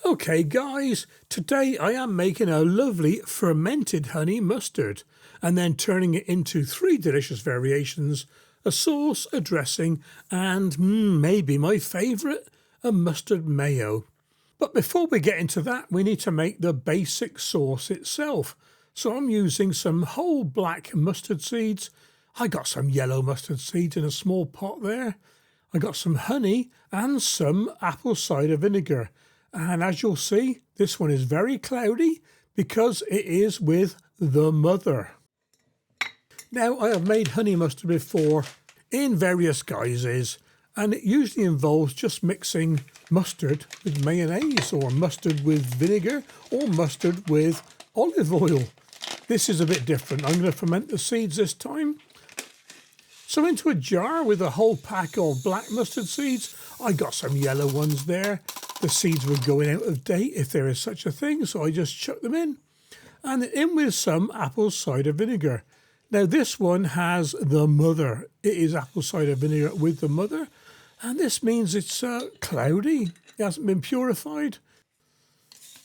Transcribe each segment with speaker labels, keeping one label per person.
Speaker 1: Okay guys, today I am making a lovely fermented honey mustard and then turning it into 3 delicious variations, a sauce, a dressing and maybe my favourite, a mustard mayo. But before we get into that, we need to make the basic sauce itself. So I'm using some whole black mustard seeds. I got some yellow mustard seeds in a small pot there. I got some honey and some apple cider vinegar. And as you'll see, this one is very cloudy because it is with the mother. Now, I have made honey mustard before in various guises, and it usually involves just mixing mustard with mayonnaise or mustard with vinegar or mustard with olive oil. This is a bit different. I'm going to ferment the seeds this time. So into a jar with a whole pack of black mustard seeds, I got some yellow ones there. The seeds were going out of date, if there is such a thing, so I just chucked them in. And in with some apple cider vinegar. Now this one has the mother. It is apple cider vinegar with the mother. And this means it's cloudy. It hasn't been purified.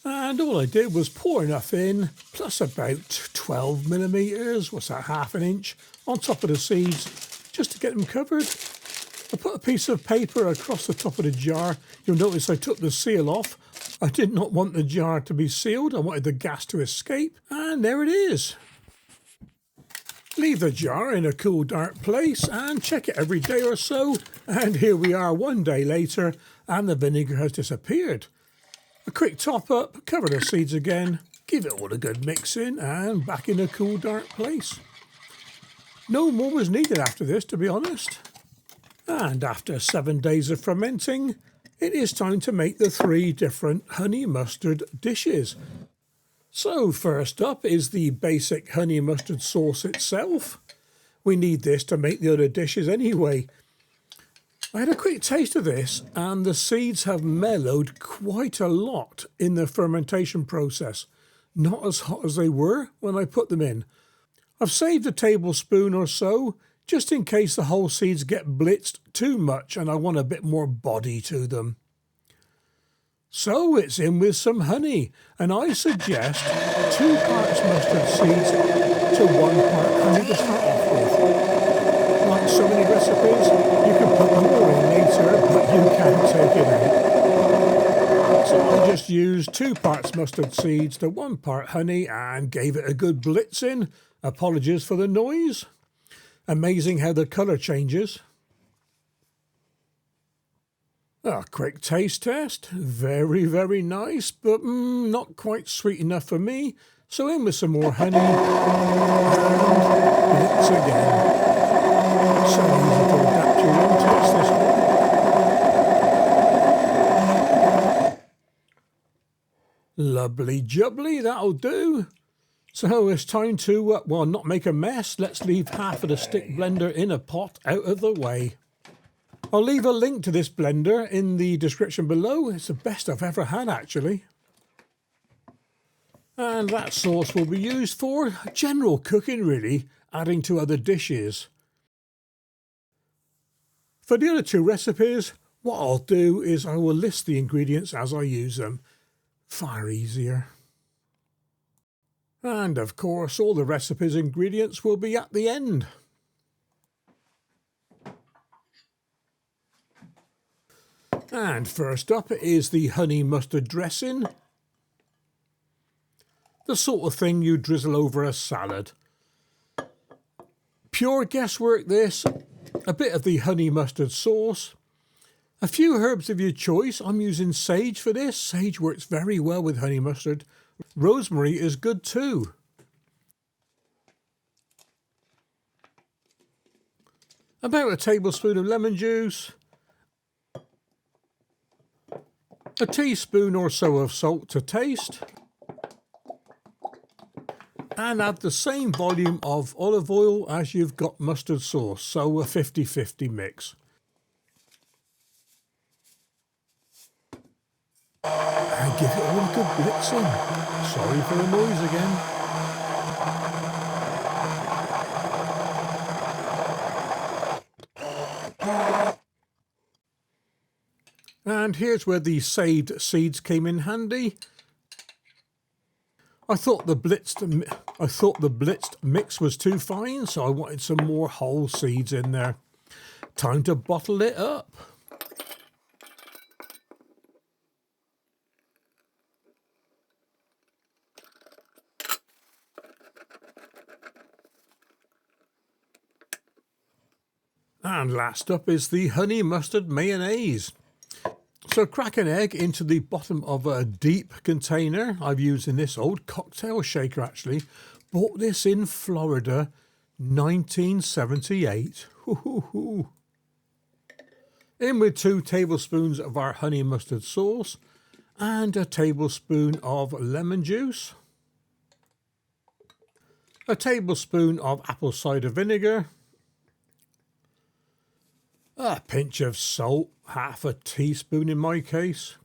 Speaker 1: And all I did was pour enough in, plus about 12 millimetres, what's that, ½ inch, on top of the seeds, just to get them covered. I put a piece of paper across the top of the jar. You'll notice I took the seal off. I did not want the jar to be sealed. I wanted the gas to escape. And there it is. Leave the jar in a cool, dark place and check it every day or so. And here we are 1 day later and the vinegar has disappeared. A quick top up, cover the seeds again, give it all a good mix in and back in a cool, dark place. No more was needed after this, to be honest. And after 7 days of fermenting, it is time to make the 3 different honey mustard dishes. So first up is the basic honey mustard sauce itself. We need this to make the other dishes anyway. I had a quick taste of this and the seeds have mellowed quite a lot in the fermentation process. Not as hot as they were when I put them in. I've saved a tablespoon or so just in case the whole seeds get blitzed too much and I want a bit more body to them. So it's in with some honey, and I suggest 2 parts mustard seeds to 1 part honey to start off with. Like so many recipes, you can put more in later, but you can't take it out. So I just used 2 parts mustard seeds to 1 part honey and gave it a good blitzing. Apologies for the noise. Amazing how the colour changes. A quick taste test. Very, very nice, but not quite sweet enough for me. So in with some more honey and blitz again. So easy to adapt your own taste this one. Lovely jubbly, that'll do. So it's time to, well, not make a mess. Let's leave half of the stick blender in a pot out of the way. I'll leave a link to this blender in the description below. It's the best I've ever had, actually. And that sauce will be used for general cooking, really, adding to other dishes. For the other 2 recipes, what I'll do is I will list the ingredients as I use them. Far easier. And of course, all the recipes' ingredients will be at the end. And first up is the honey mustard dressing. The sort of thing you drizzle over a salad. Pure guesswork this. A bit of the honey mustard sauce. A few herbs of your choice. I'm using sage for this. Sage works very well with honey mustard. Rosemary is good too. About a tablespoon of lemon juice. A teaspoon or so of salt to taste. And add the same volume of olive oil as you've got mustard sauce, so a 50-50 mix. And give it all a good blitzing. Sorry for the noise again. And And here's where the saved seeds came in handy. I thought the blitzed mix was too fine, so I wanted some more whole seeds in there. Time to bottle it up. And last up is the honey mustard mayonnaise. So crack an egg into the bottom of a deep container. I've used in this old cocktail shaker actually. Bought this in Florida, 1978. In with 2 tablespoons of our honey mustard sauce and a tablespoon of lemon juice, a tablespoon of apple cider vinegar, a pinch of salt, half a teaspoon in my case,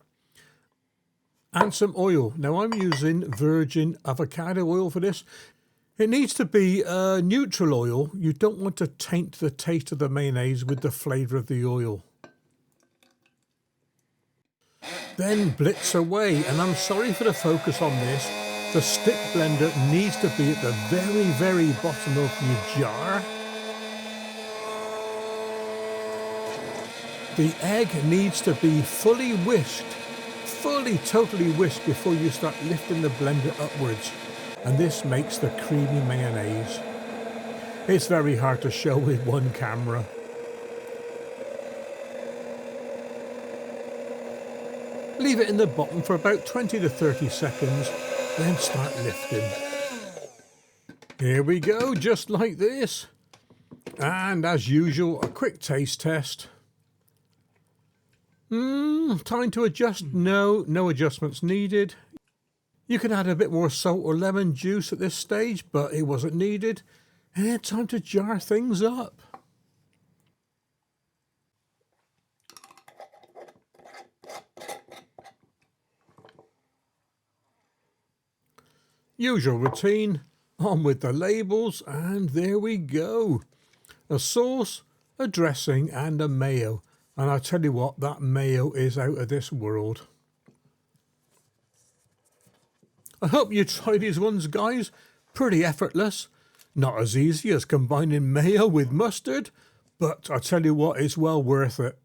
Speaker 1: and some oil. Now I'm using virgin avocado oil for this. It needs to be neutral oil. You don't want to taint the taste of the mayonnaise with the flavour of the oil. Then blitz away, and I'm sorry for the focus on this. The stick blender needs to be at the very, very bottom of your jar. The egg needs to be fully whisked, totally whisked before you start lifting the blender upwards. And this makes the creamy mayonnaise. It's very hard to show with one camera. Leave it in the bottom for about 20 to 30 seconds, then start lifting. Here we go, just like this. And as usual, a quick taste test. Time to adjust? No adjustments needed. You can add a bit more salt or lemon juice at this stage, but it wasn't needed. And time to jar things up. Usual routine, on with the labels, and there we go. A sauce, a dressing, and a mayo. And I tell you what, that mayo is out of this world. I hope you try these ones, guys. Pretty effortless. Not as easy as combining mayo with mustard, but I tell you what, it's well worth it.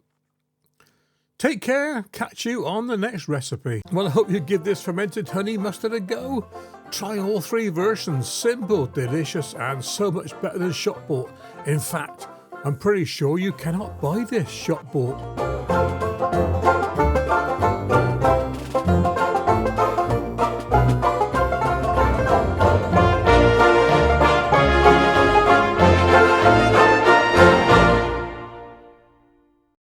Speaker 1: Take care. Catch you on the next recipe. Well, I hope you give this fermented honey mustard a go. Try all 3 versions. Simple, delicious, and so much better than shop bought. In fact, I'm pretty sure you cannot buy this shop bought.